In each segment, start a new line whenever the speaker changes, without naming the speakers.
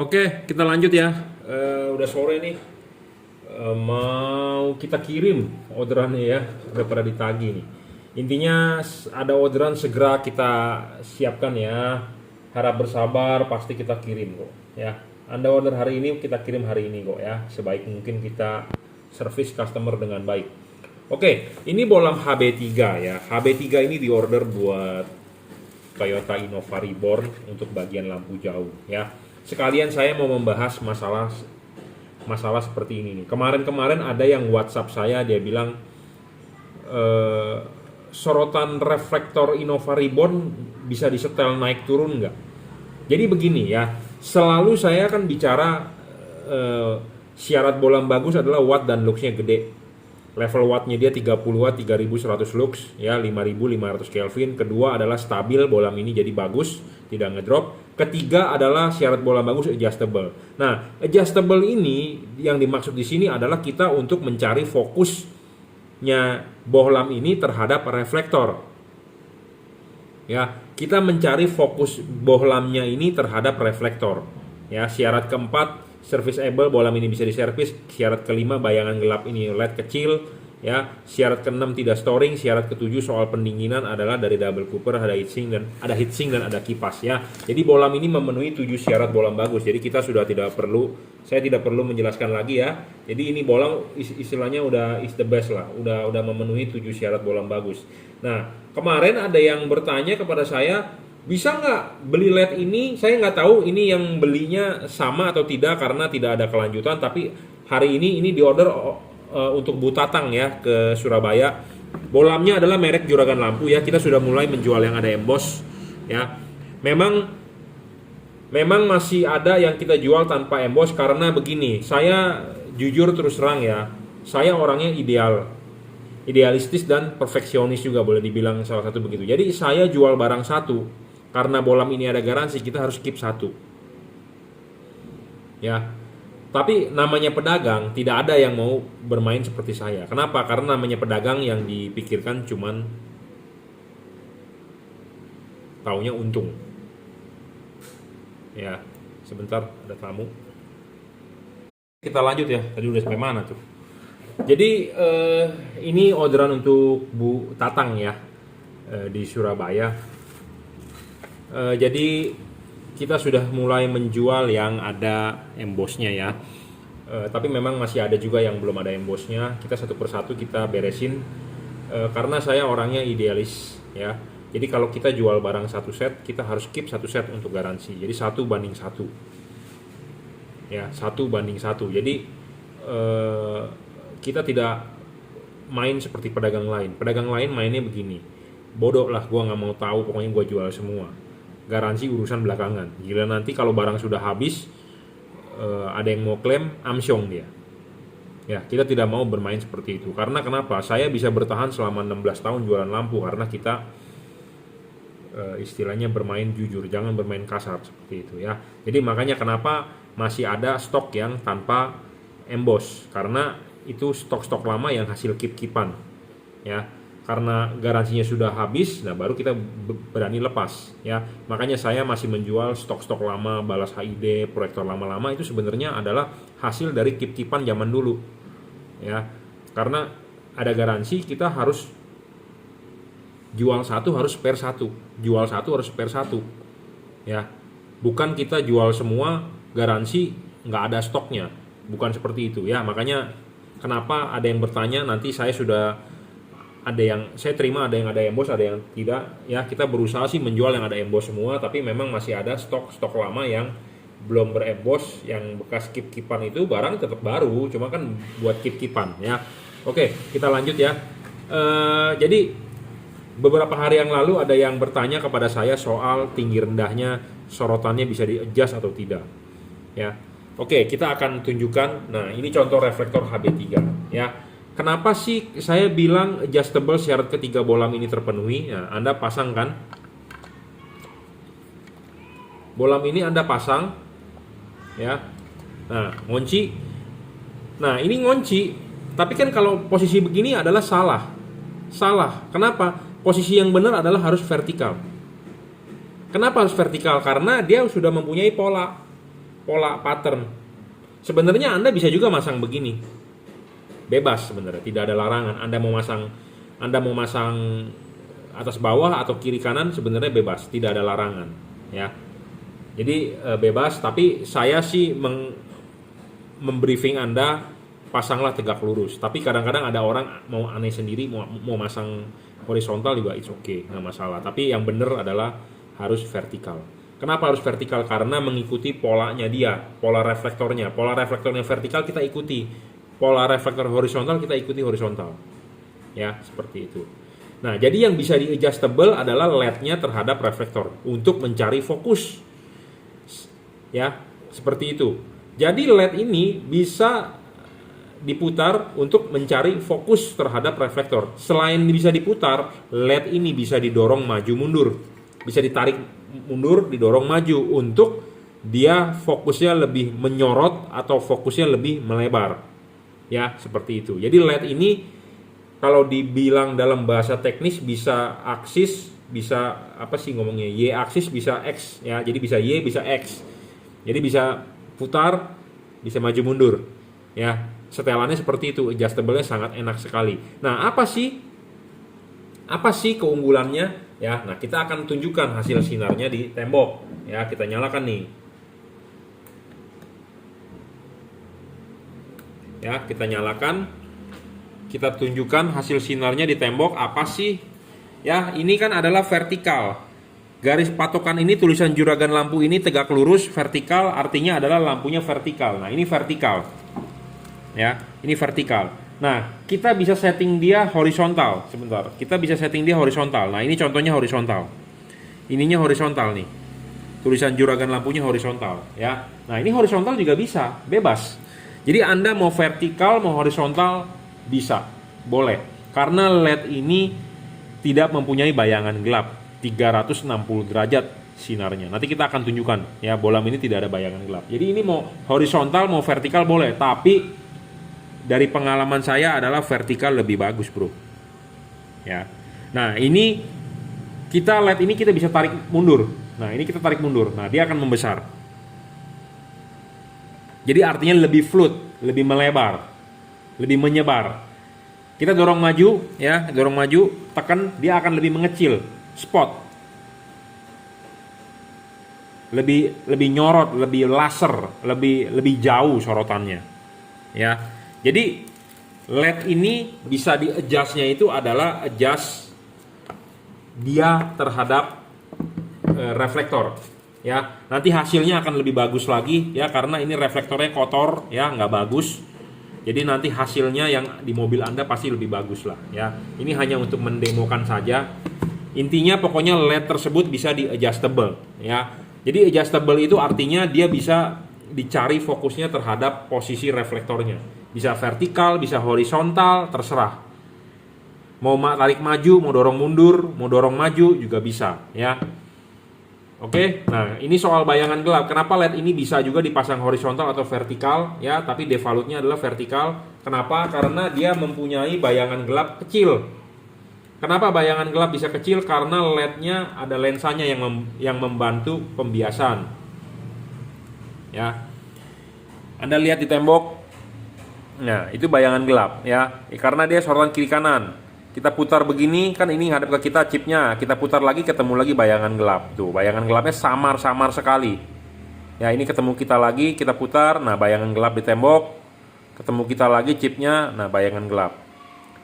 Oke, kita lanjut ya. Udah sore nih. Mau kita kirim orderannya ya, udah pada ditagih nih. Intinya ada orderan segera kita siapkan ya. Harap bersabar, pasti kita kirim kok ya. Anda order hari ini, kita kirim hari ini kok ya. Sebaik mungkin kita service customer dengan baik. Oke, ini bolam HB3 ya. HB3 ini diorder buat Toyota Innova Reborn untuk bagian lampu jauh ya. Sekalian saya mau membahas masalah seperti ini nih. Kemarin ada yang WhatsApp saya, dia bilang sorotan reflektor Innova Reborn bisa disetel naik turun nggak? Jadi begini ya, selalu saya kan bicara syarat bolam bagus adalah watt dan luxnya gede. Level wattnya dia 30 watt, 3100 lux ya, 5500 Kelvin. Kedua adalah stabil bolam ini jadi bagus, tidak ngedrop. Ketiga adalah syarat bolam bagus adjustable. Nah, adjustable ini yang dimaksud di sini adalah kita untuk mencari fokusnya bohlam ini terhadap reflektor. Ya, kita mencari fokus bohlamnya ini terhadap reflektor. Ya, syarat keempat serviceable, bolam ini bisa diservis. Syarat kelima, bayangan gelap ini LED kecil ya. Syarat keenam tidak storing. Syarat ketujuh soal pendinginan adalah dari double cooper, ada heatsink dan ada kipas ya. Jadi bolam ini memenuhi 7 syarat bolam bagus. Jadi kita sudah saya tidak perlu menjelaskan lagi ya. Jadi ini bolam istilahnya udah is the best lah. Udah memenuhi 7 syarat bolam bagus. Nah, kemarin ada yang bertanya kepada saya, bisa nggak beli LED ini? Saya nggak tahu ini yang belinya sama atau tidak karena tidak ada kelanjutan. Tapi hari ini diorder untuk Bu Tatang ya ke Surabaya. Bolamnya adalah merek Juragan Lampu ya. Kita sudah mulai menjual yang ada emboss ya. Memang masih ada yang kita jual tanpa emboss karena begini. Saya jujur terus terang ya. Saya orangnya idealistis dan perfeksionis juga, boleh dibilang salah satu begitu. Jadi saya jual barang satu. Karena bolam ini ada garansi, kita harus keep satu. Ya. Tapi namanya pedagang, tidak ada yang mau bermain seperti saya. Kenapa? Karena namanya pedagang yang dipikirkan cuman taunya untung. Ya, sebentar ada tamu. Kita lanjut ya. Tadi udah sampai mana tuh? Jadi ini orderan untuk Bu Tatang ya di Surabaya. Jadi kita sudah mulai menjual yang ada embossnya ya. Tapi memang masih ada juga yang belum ada embossnya. Kita satu persatu kita beresin karena saya orangnya idealis ya. Jadi kalau kita jual barang satu set, kita harus keep satu set untuk garansi. Jadi 1:1 ya, 1:1. Jadi kita tidak main seperti pedagang lain. Pedagang lain mainnya begini, bodoh lah, gue nggak mau tahu, pokoknya gue jual semua. Garansi urusan belakangan. Gila nanti kalau barang sudah habis, ada yang mau klaim, amsyong dia. Ya, kita tidak mau bermain seperti itu. Karena kenapa? Saya bisa bertahan selama 16 tahun jualan lampu karena kita istilahnya bermain jujur, jangan bermain kasar seperti itu ya. Jadi makanya kenapa masih ada stok yang tanpa emboss, karena itu stok-stok lama yang hasil keep-keepan ya. Karena garansinya sudah habis, nah baru kita berani lepas ya. Makanya saya masih menjual stok-stok lama, balas HID, proyektor lama-lama, itu sebenarnya adalah hasil dari keep-keepan zaman dulu ya. Karena ada garansi, kita harus jual satu harus spare satu, jual satu harus spare satu ya. Bukan kita jual semua garansi nggak ada stoknya, bukan seperti itu ya. Makanya kenapa ada yang bertanya, nanti saya sudah ada yang saya terima, ada yang ada emboss, ada yang tidak ya. Kita berusaha sih menjual yang ada emboss semua, tapi memang masih ada stok lama yang belum beremboss, yang bekas keep-keepan itu barang tetap baru, cuma kan buat keep-keepan ya. Oke, kita lanjut ya. Jadi beberapa hari yang lalu ada yang bertanya kepada saya soal tinggi rendahnya sorotannya bisa di-adjust atau tidak ya. Oke, kita akan tunjukkan. Nah, ini contoh reflektor HB3 ya. Kenapa sih saya bilang adjustable syarat ketiga bolam ini terpenuhi? Nah, Anda pasang kan? Bolam ini Anda pasang ya. Nah, ngunci. Nah, ini ngunci. Tapi kan kalau posisi begini adalah salah. Salah. Kenapa? Posisi yang benar adalah harus vertikal. Kenapa harus vertikal? Karena dia sudah mempunyai pola. pola pattern. Sebenarnya Anda bisa juga masang begini. Bebas sebenarnya, tidak ada larangan. Anda mau masang atas bawah atau kiri kanan sebenarnya bebas, tidak ada larangan, ya. Jadi bebas, tapi saya sih membriefing Anda pasanglah tegak lurus. Tapi kadang-kadang ada orang mau aneh sendiri, mau masang horizontal juga it's okay, nggak masalah. Tapi yang benar adalah harus vertikal. Kenapa harus vertikal? Karena mengikuti polanya dia, pola reflektornya. Pola reflektornya vertikal kita ikuti, pola reflektor horizontal kita ikuti horizontal. Ya, seperti itu. Nah, jadi yang bisa di adjustable adalah LED-nya terhadap reflektor untuk mencari fokus. Ya, seperti itu. Jadi LED ini bisa diputar untuk mencari fokus terhadap reflektor. Selain bisa diputar, LED ini bisa didorong maju mundur. Bisa ditarik mundur, didorong maju untuk dia fokusnya lebih menyorot atau fokusnya lebih melebar. Ya, seperti itu. Jadi LED ini kalau dibilang dalam bahasa teknis bisa aksis, bisa apa sih ngomongnya? Y aksis bisa X ya. Jadi bisa Y, bisa X. Jadi bisa putar, bisa maju mundur. Ya, setelannya seperti itu, adjustable-nya sangat enak sekali. Nah, apa sih keunggulannya? Ya, nah kita akan tunjukkan hasil sinarnya di tembok. Ya, kita nyalakan nih. Ya, kita nyalakan. Kita tunjukkan hasil sinarnya di tembok apa sih? Ya, ini kan adalah vertikal. Garis patokan ini, tulisan juragan lampu ini tegak lurus, vertikal artinya adalah lampunya vertikal. Nah, ini vertikal. Ya, ini vertikal. Nah, kita bisa setting dia horizontal. Sebentar, kita bisa setting dia horizontal. Nah, ini contohnya horizontal. Ininya horizontal nih. Tulisan juragan lampunya horizontal, ya. Nah, ini horizontal juga bisa, bebas. Jadi Anda mau vertikal, mau horizontal bisa, boleh. Karena LED ini tidak mempunyai bayangan gelap, 360 derajat sinarnya. Nanti kita akan tunjukkan, ya, bolam ini tidak ada bayangan gelap. Jadi ini mau horizontal, mau vertikal boleh, tapi dari pengalaman saya adalah vertikal lebih bagus, bro. Ya. Nah, ini LED ini kita bisa tarik mundur. Nah, ini kita tarik mundur. Nah, dia akan membesar. Jadi artinya lebih fluid, lebih melebar, lebih menyebar. Kita dorong maju, ya, dorong maju, tekan, dia akan lebih mengecil, spot. Lebih nyorot, lebih laser, lebih jauh sorotannya. Ya. Jadi LED ini bisa di-adjust-nya itu adalah adjust dia terhadap reflektor. Ya, nanti hasilnya akan lebih bagus lagi ya, karena ini reflektornya kotor ya, nggak bagus. Jadi nanti hasilnya yang di mobil Anda pasti lebih bagus lah ya. Ini hanya untuk mendemokan saja. Intinya pokoknya LED tersebut bisa di-adjustable ya. Jadi adjustable itu artinya dia bisa dicari fokusnya terhadap posisi reflektornya. Bisa vertikal, bisa horizontal, terserah. Mau tarik maju, mau dorong mundur, mau dorong maju juga bisa ya. Oke, nah ini soal bayangan gelap. Kenapa LED ini bisa juga dipasang horizontal atau vertikal ya, tapi defaultnya adalah vertikal. Kenapa? Karena dia mempunyai bayangan gelap kecil. Kenapa bayangan gelap bisa kecil? Karena LED-nya ada lensanya yang membantu pembiasan. Ya. Anda lihat di tembok. Nah, itu bayangan gelap ya. Karena dia sorotan kiri kanan. Kita putar begini, kan ini ngadep ke kita chipnya. Kita putar lagi, ketemu lagi bayangan gelap. Tuh, bayangan gelapnya samar-samar sekali. Ya, ini ketemu kita lagi, kita putar. Nah, bayangan gelap di tembok. Ketemu kita lagi chipnya. Nah, bayangan gelap.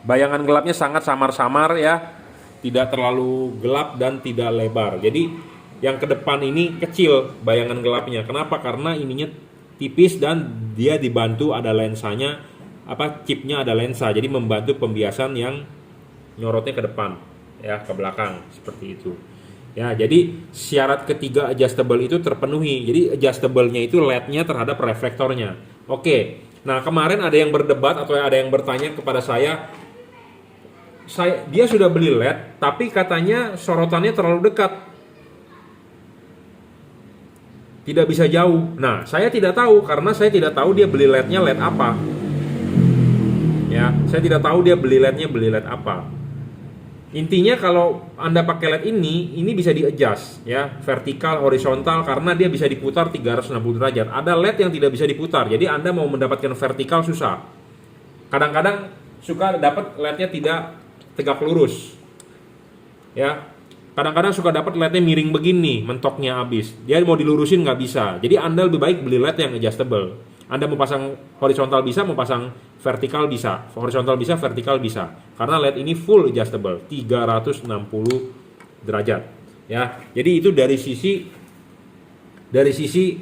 Bayangan gelapnya sangat samar-samar ya. Tidak terlalu gelap dan tidak lebar. Jadi, yang ke depan ini kecil bayangan gelapnya. Kenapa? Karena ininya tipis dan dia dibantu ada lensanya, chipnya ada lensa, jadi membantu pembiasan yang nyorotnya ke depan ya, ke belakang seperti itu ya. Jadi syarat ketiga adjustable itu terpenuhi. Jadi adjustable-nya itu LED-nya terhadap reflektornya. Oke, nah kemarin ada yang berdebat atau ada yang bertanya kepada saya, dia sudah beli LED tapi katanya sorotannya terlalu dekat, tidak bisa jauh. Nah, saya tidak tahu karena saya tidak tahu dia beli LED-nya LED apa. Ya, saya tidak tahu dia beli LED-nya beli LED apa. Intinya kalau Anda pakai LED ini bisa di-adjust ya, vertikal, horizontal, karena dia bisa diputar 360 derajat. Ada LED yang tidak bisa diputar, jadi Anda mau mendapatkan vertikal susah. Kadang-kadang suka dapat LED-nya tidak tegak lurus. Ya. Kadang-kadang suka dapat LED-nya miring begini, mentoknya habis. Dia mau dilurusin nggak bisa. Jadi Anda lebih baik beli LED yang adjustable. Anda mau pasang horizontal bisa, mau pasang vertikal bisa. Horizontal bisa, vertikal bisa. Karena LED ini full adjustable, 360 derajat. Ya, jadi itu dari sisi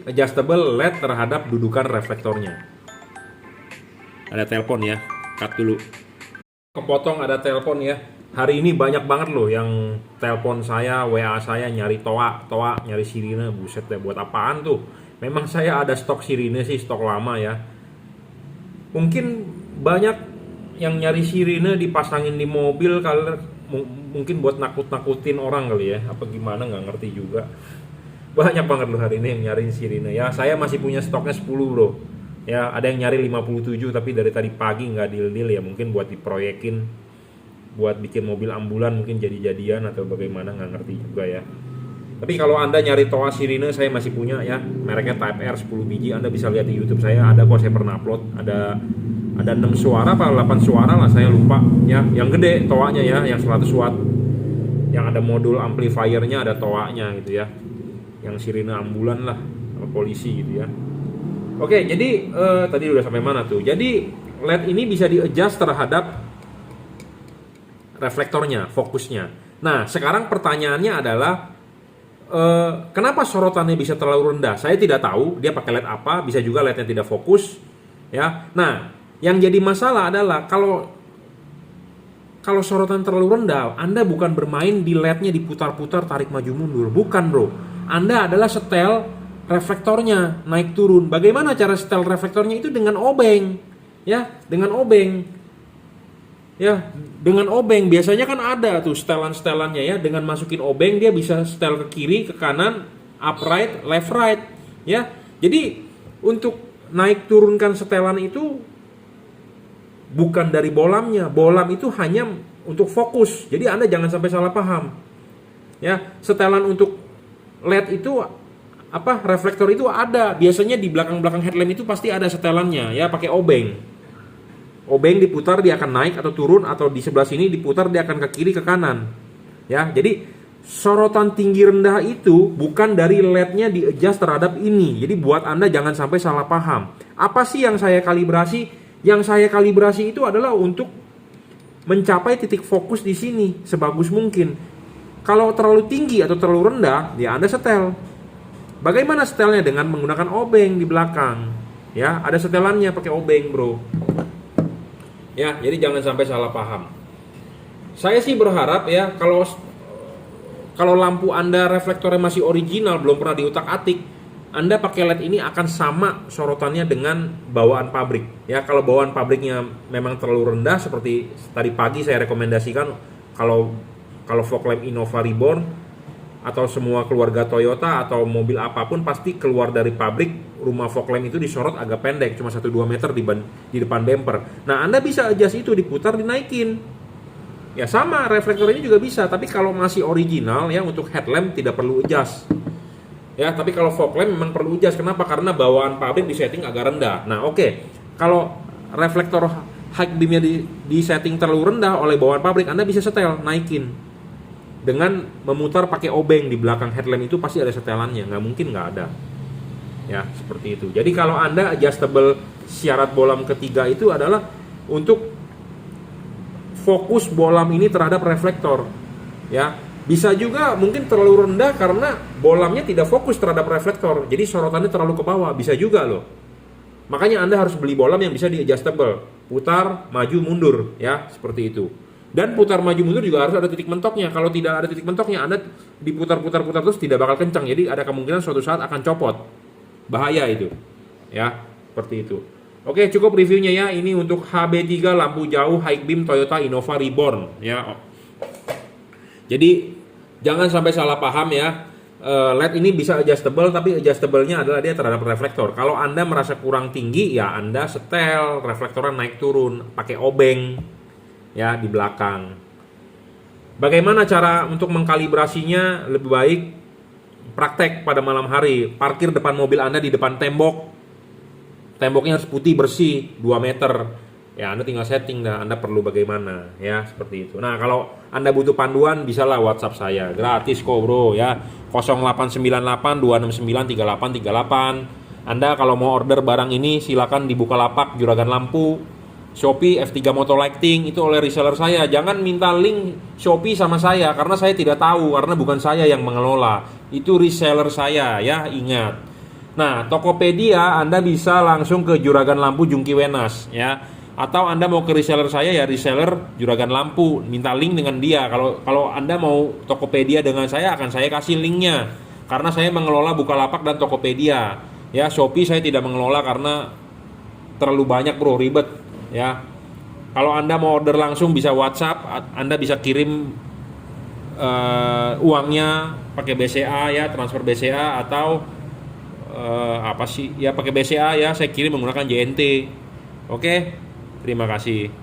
adjustable LED terhadap dudukan reflektornya. Ada telepon ya, cut dulu. Kepotong ada telepon ya. Hari ini banyak banget loh yang telepon saya, WA saya nyari toa, nyari sirine, buset deh, buat apaan tuh? Memang saya ada stok sirine sih, stok lama ya. Mungkin banyak yang nyari sirine dipasangin di mobil kali, mungkin buat nakut-nakutin orang kali ya, apa gimana nggak ngerti juga. Banyak banget loh hari ini yang nyariin sirine ya. Saya masih punya stoknya 10 bro. Ya, ada yang nyari 57 tapi dari tadi pagi nggak deal-deal ya, mungkin buat diproyekin buat bikin mobil ambulan, mungkin jadi-jadian atau bagaimana, nggak ngerti juga ya. Tapi kalau Anda nyari toa sirine, saya masih punya ya, mereknya Type R 10 biji. Anda bisa lihat di YouTube saya, ada kok, saya pernah upload. Ada 6 suara apa 8 suara lah, saya lupa ya. Yang gede toanya ya, yang 100 watt. Yang ada modul amplifiernya, ada toanya gitu ya. Yang sirine ambulan lah, sama polisi gitu ya. Oke, jadi tadi udah sampai mana tuh? Jadi LED ini bisa di-adjust terhadap reflektornya, fokusnya. Nah, sekarang pertanyaannya adalah kenapa sorotannya bisa terlalu rendah? Saya tidak tahu dia pakai LED apa, bisa juga LED-nya tidak fokus ya. Nah, yang jadi masalah adalah kalau sorotan terlalu rendah, Anda bukan bermain di LED-nya diputar-putar, tarik maju mundur, bukan bro. Anda adalah setel reflektornya naik turun. Bagaimana cara setel reflektornya? Itu dengan obeng ya, dengan obeng. Ya, dengan obeng biasanya kan ada tuh setelan-setelannya ya. Dengan masukin obeng dia bisa setel ke kiri, ke kanan, upright, left right ya. Jadi untuk naik turunkan setelan itu bukan dari bolamnya. Bolam itu hanya untuk fokus. Jadi Anda jangan sampai salah paham. Ya, setelan untuk LED itu apa? Reflektor itu ada. Biasanya di belakang-belakang headlamp itu pasti ada setelannya ya, pakai obeng. Obeng diputar dia akan naik atau turun, atau di sebelah sini diputar dia akan ke kiri ke kanan. Ya, jadi sorotan tinggi rendah itu bukan dari LED-nya di-adjust terhadap ini. Jadi buat Anda jangan sampai salah paham. Apa sih yang saya kalibrasi? Yang saya kalibrasi itu adalah untuk mencapai titik fokus di sini sebagus mungkin. Kalau terlalu tinggi atau terlalu rendah, ya Anda setel. Bagaimana setelnya? Dengan menggunakan obeng di belakang. Ya, ada setelannya pakai obeng, bro. Ya, jadi jangan sampai salah paham. Saya sih berharap ya, kalau lampu Anda reflektornya masih original, belum pernah diutak-atik, Anda pakai LED ini akan sama sorotannya dengan bawaan pabrik. Ya, kalau bawaan pabriknya memang terlalu rendah, seperti tadi pagi saya rekomendasikan, kalau fog lamp Innova Reborn atau semua keluarga Toyota atau mobil apapun pasti keluar dari pabrik, rumah fog lamp itu disorot agak pendek, cuma 1-2 meter di depan bumper. Nah, Anda bisa adjust itu, diputar, dinaikin. Ya sama, reflektor ini juga bisa, tapi kalau masih original ya, untuk headlamp tidak perlu adjust. Ya, tapi kalau fog lamp memang perlu adjust. Kenapa? Karena bawaan pabrik di setting agak rendah. Nah, oke. Kalau reflektor high beamnya di setting terlalu rendah oleh bawaan pabrik, Anda bisa setel, naikin. Dengan memutar pakai obeng di belakang headlamp itu pasti ada setelannya, nggak mungkin nggak ada. Ya, seperti itu. Jadi kalau Anda adjustable syarat bolam ketiga itu adalah untuk fokus bolam ini terhadap reflektor. Ya, bisa juga mungkin terlalu rendah karena bolamnya tidak fokus terhadap reflektor. Jadi sorotannya terlalu ke bawah, bisa juga loh. Makanya Anda harus beli bolam yang bisa di adjustable, putar, maju, mundur, ya, seperti itu. Dan putar maju mundur juga harus ada titik mentoknya. Kalau tidak ada titik mentoknya, Anda diputar-putar terus tidak bakal kencang. Jadi ada kemungkinan suatu saat akan copot. Bahaya itu. Ya, seperti itu. Oke, cukup reviewnya ya. Ini untuk HB3 lampu jauh high beam Toyota Innova Reborn ya. Jadi jangan sampai salah paham ya. LED ini bisa adjustable, tapi adjustable-nya adalah dia terhadap reflektor. Kalau Anda merasa kurang tinggi, ya Anda setel reflektornya naik turun pakai obeng ya di belakang. Bagaimana cara untuk mengkalibrasinya? Lebih baik praktek pada malam hari, parkir depan mobil Anda di depan tembok. Temboknya harus putih bersih 2 meter. Ya, Anda tinggal setting dah Anda perlu bagaimana, ya, seperti itu. Nah, kalau Anda butuh panduan, bisalah WhatsApp saya. Gratis kok, Bro, ya. 0898 269 3838. Anda kalau mau order barang ini silakan di Bukalapak Juragan Lampu, Shopee F3 Motor Lighting, itu oleh reseller saya. Jangan minta link Shopee sama saya karena saya tidak tahu, karena bukan saya yang mengelola. Itu reseller saya, ya, ingat. Nah, Tokopedia Anda bisa langsung ke Juragan Lampu Jungki Wenas, ya. Atau Anda mau ke reseller saya, ya reseller Juragan Lampu, minta link dengan dia. Kalau Anda mau Tokopedia dengan saya, akan saya kasih linknya. Karena saya mengelola Bukalapak dan Tokopedia. Ya, Shopee saya tidak mengelola karena terlalu banyak, Bro, ribet, ya. Kalau Anda mau order langsung bisa WhatsApp, Anda bisa kirim uangnya pakai BCA, ya, transfer BCA, atau apa sih, ya pakai BCA, ya, saya kirim menggunakan JNT. Oke, terima kasih.